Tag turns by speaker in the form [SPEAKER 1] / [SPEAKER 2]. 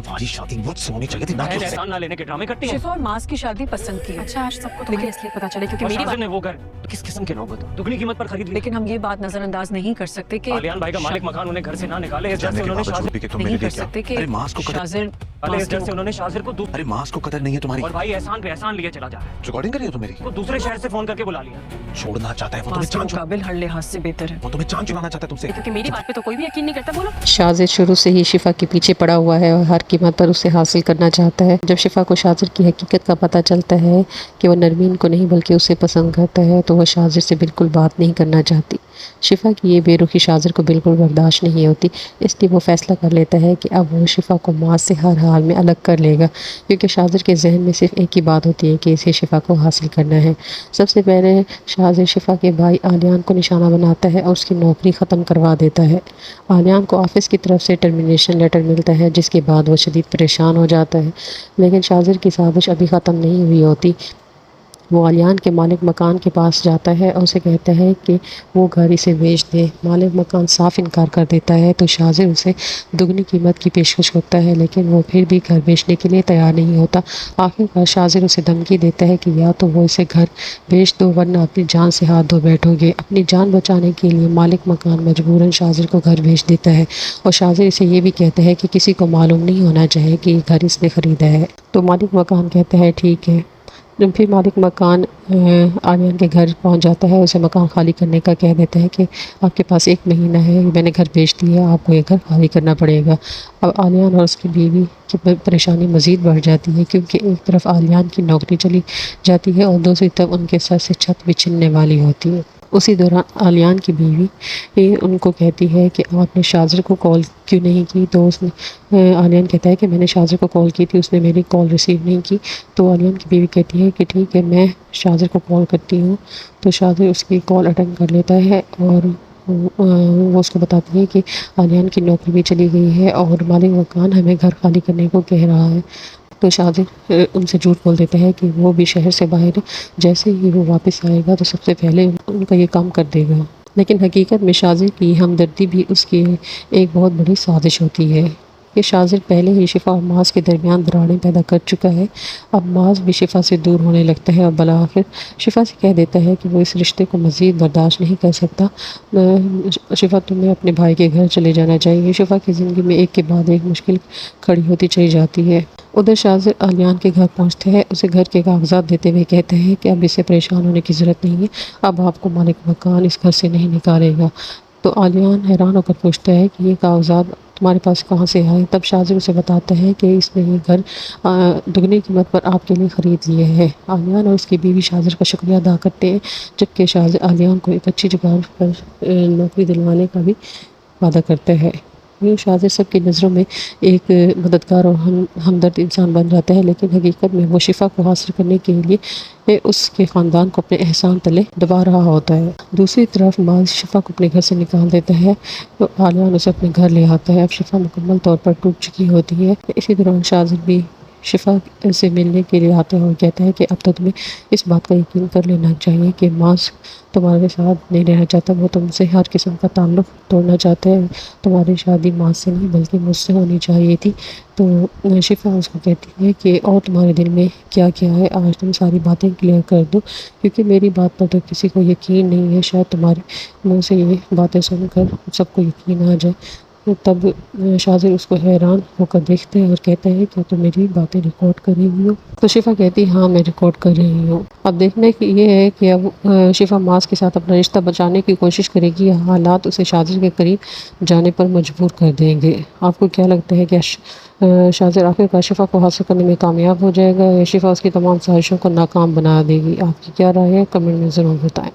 [SPEAKER 1] तुम्हारी शादी मुझसे होनी चाहिए थी ना कि उससे।
[SPEAKER 2] एहसान ना लेने के ड्रामे करती है।
[SPEAKER 3] शिफा और मास की शादी पसंद की है।
[SPEAKER 4] अच्छा आज सबको तुम्हें इसलिए पता चले क्योंकि
[SPEAKER 2] और
[SPEAKER 4] मेरी
[SPEAKER 2] शाहज़र ने वो घर किस किस्म के लोग हो तुम? दुगनी कीमत पर खरीद ली।
[SPEAKER 3] लेकिन हम ये बात नजरअंदाज नहीं कर सकते कि
[SPEAKER 2] आलियान भाई का मालिक मकान उन्हें घर से ना निकाले इस डर
[SPEAKER 1] जानने
[SPEAKER 2] से
[SPEAKER 1] के
[SPEAKER 2] उन्होंने
[SPEAKER 1] बावजूद भी कि तुम मेरे
[SPEAKER 3] नहीं
[SPEAKER 1] लिए
[SPEAKER 3] कर
[SPEAKER 1] क्या?
[SPEAKER 3] सकते कि
[SPEAKER 1] अरे मास को कदर,
[SPEAKER 3] शाज़र
[SPEAKER 2] वाले इस डर से उन्होंने शाज़र को दूर
[SPEAKER 1] अरे मास को कदर नहीं है तुम्हारी।
[SPEAKER 2] और भाई एहसान पे एहसान लिए चला जा रहा है।
[SPEAKER 1] रिकॉर्डिंग कर रही हो तुम मेरी?
[SPEAKER 2] वो दूसरे शहर से फोन करके बुला लिया।
[SPEAKER 1] छोड़ना चाहता है वो, तुम्हें
[SPEAKER 3] मास के
[SPEAKER 1] जान
[SPEAKER 3] मुकाबिल हर लिहाज से बेहतर है।
[SPEAKER 1] वो तुम्हें जान चुराना चाहता है तुमसे।
[SPEAKER 4] क्योंकि मेरी बात पे तो कोई भी यकीन नहीं करता। बोलो
[SPEAKER 5] शाज़र शुरू से ही शिफा के पीछे पड़ा हुआ है और हर कीमत पर उसे हासिल करना चाहता है। जब शिफा को शाज़र की हकीकत का पता चलता है कि वो नरमीन को नहीं बल्कि उसे पसंद करता है तो वह शाज़र से बिल्कुल बात नहीं करना चाहती। शिफा की ये बेरुखी शाज़र को बिल्कुल बर्दाश्त नहीं होती, इसलिए वो फैसला कर लेता है कि अब वो शिफा को मास से हर हाल में अलग कर लेगा, क्योंकि शाज़र के जहन में सिर्फ एक ही बात होती है कि इसे शिफा को हासिल करना है। सबसे पहले शाज़र शिफा के भाई आलियान को निशाना बनाता है और उसकी नौकरी ख़त्म करवा देता है। आलियान को ऑफिस की तरफ से टर्मिनेशन लेटर मिलता है, जिसके बाद वो शदीद परेशान हो जाता है। लेकिन शाज़र की साजिश अभी ख़त्म नहीं हुई होती। वो आलियान के मालिक मकान के पास जाता है और उसे कहता है कि वो घर इसे बेच दे। मालिक मकान साफ इनकार कर देता है तो शाज़र उसे दुगनी कीमत की पेशकश करता है, लेकिन वो फिर भी घर बेचने के लिए तैयार नहीं होता। आखिरकार शाज़र उसे धमकी देता है कि या तो वो इसे घर बेच दो वरना अपनी जान से हाथ धो बैठोगे। अपनी जान बचाने के लिए मालिक मकान मजबूरन शाज़र को घर बेच देता है और शाज़र इसे ये भी कहता है कि किसी को मालूम नहीं होना चाहिए कि ये घर इसने ख़रीदा है। तो मालिक मकान कहता है ठीक है। फिर मालिक मकान आलियान के घर पहुंच जाता है, उसे मकान खाली करने का कह देता है कि आपके पास 1 महीना है, मैंने घर बेच दिया, आपको ये घर खाली करना पड़ेगा। अब आलियान और उसकी बीवी की परेशानी मज़ीद बढ़ जाती है, क्योंकि एक तरफ आलियान की नौकरी चली जाती है और दूसरी तरफ उनके सर से छत भी छिनने वाली होती है। उसी दौरान आलियान की बीवी उनको कहती है कि आपने शाज़र को कॉल क्यों नहीं की, तो उसने आलियान कहता है कि मैंने शाज़र को कॉल की थी, उसने मेरी कॉल रिसीव नहीं की। तो आलियान की बीवी कहती है कि ठीक है मैं शाज़र को कॉल करती हूँ। तो शाज़र उसकी कॉल अटेंड कर लेता है और वो उसको बताती है कि आलियान की नौकरी भी चली गई है और मालिक मकान हमें घर खाली करने को कह रहा है। तो शाज़र उनसे झूठ बोल देता है कि वो भी शहर से बाहर है, जैसे ही वो वापस आएगा तो सबसे पहले उनका ये काम कर देगा। लेकिन हकीकत में शाज़र की हमदर्दी भी उसकी एक बहुत बड़ी साजिश होती है कि शाज़र पहले ही शिफा और मास के दरमियान दरारें पैदा कर चुका है। अब मास भी शिफा से दूर होने लगता है और भला आखिर शिफा से कह देता है कि वो इस रिश्ते को मज़ीद बर्दाश्त नहीं कर सकता। शिफा तुम्हें अपने भाई के घर चले जाना चाहिए। शिफा की ज़िंदगी में एक के बाद एक मुश्किल खड़ी होती चली जाती है। उधर शाज़र आलियान के घर पहुंचते हैं, उसे घर के कागजात देते हुए कहते हैं कि अब इसे परेशान होने की ज़रूरत नहीं है, अब आपको मालिक मकान इस घर से नहीं निकालेगा। तो आलियान हैरान होकर पूछता है कि ये कागजात तुम्हारे पास कहाँ से आए। तब शाज़र उसे बताता है कि इसने ये घर दुगनी कीमत पर आपके लिए ख़रीद लिए है। आलियान और उसकी बीवी शाज़र का शुक्रिया अदा करते हैं, जबकि शाज़र आलियान को एक अच्छी जगह पर नौकरी दिलवाने का भी वादा करता है। यूँ शाज़र सबकी नज़रों में एक मददगार और हमदर्द इंसान बन जाता है, लेकिन हकीकत में वो शिफा को हासिल करने के लिए उसके ख़ानदान को अपने एहसान तले दबा रहा होता है। दूसरी तरफ मास शिफा को अपने घर से निकाल देता है तो आलियान उसे अपने घर ले आता है। अब शिफा मुकम्मल तौर पर टूट चुकी होती है। इसी दौरान शाज़र भी शिफा से मिलने के लिए आता है और कहता है कि अब तो तुम्हें इस बात का यकीन कर लेना चाहिए कि मास तुम्हारे साथ नहीं रहना चाहता, वो तुमसे हर किस्म का ताल्लुक़ तोड़ना चाहता है। तुम्हारी शादी मास से नहीं बल्कि मुझसे होनी चाहिए थी। तो शिफा उसको कहती है कि और तुम्हारे दिल में क्या क्या है, आज तुम सारी बातें क्लियर कर दो, क्योंकि मेरी बात पर तो किसी को यकीन नहीं है। शायद तुम्हारे मुँह से ये बातें सुनकर सबको यकीन आ जाए। तब शाज़र उसको हैरान होकर देखते हैं और कहता है कि तुम मेरी बातें रिकॉर्ड कर रही हो। तो शिफा कहती है हाँ मैं रिकॉर्ड कर रही हूँ। अब देखने की ये है कि अब शिफा मास के साथ अपना रिश्ता बचाने की कोशिश करेगी या हालात उसे शाज़र के करीब जाने पर मजबूर कर देंगे। आपको क्या लगता है कि शाज़र आखिरकार शिफा को हासिल करने में कामयाब हो जाएगा या शिफा उसकी तमाम साजिशों को नाकाम बना देगी? आपकी क्या राय है, कमेंट में ज़रूर बताएं।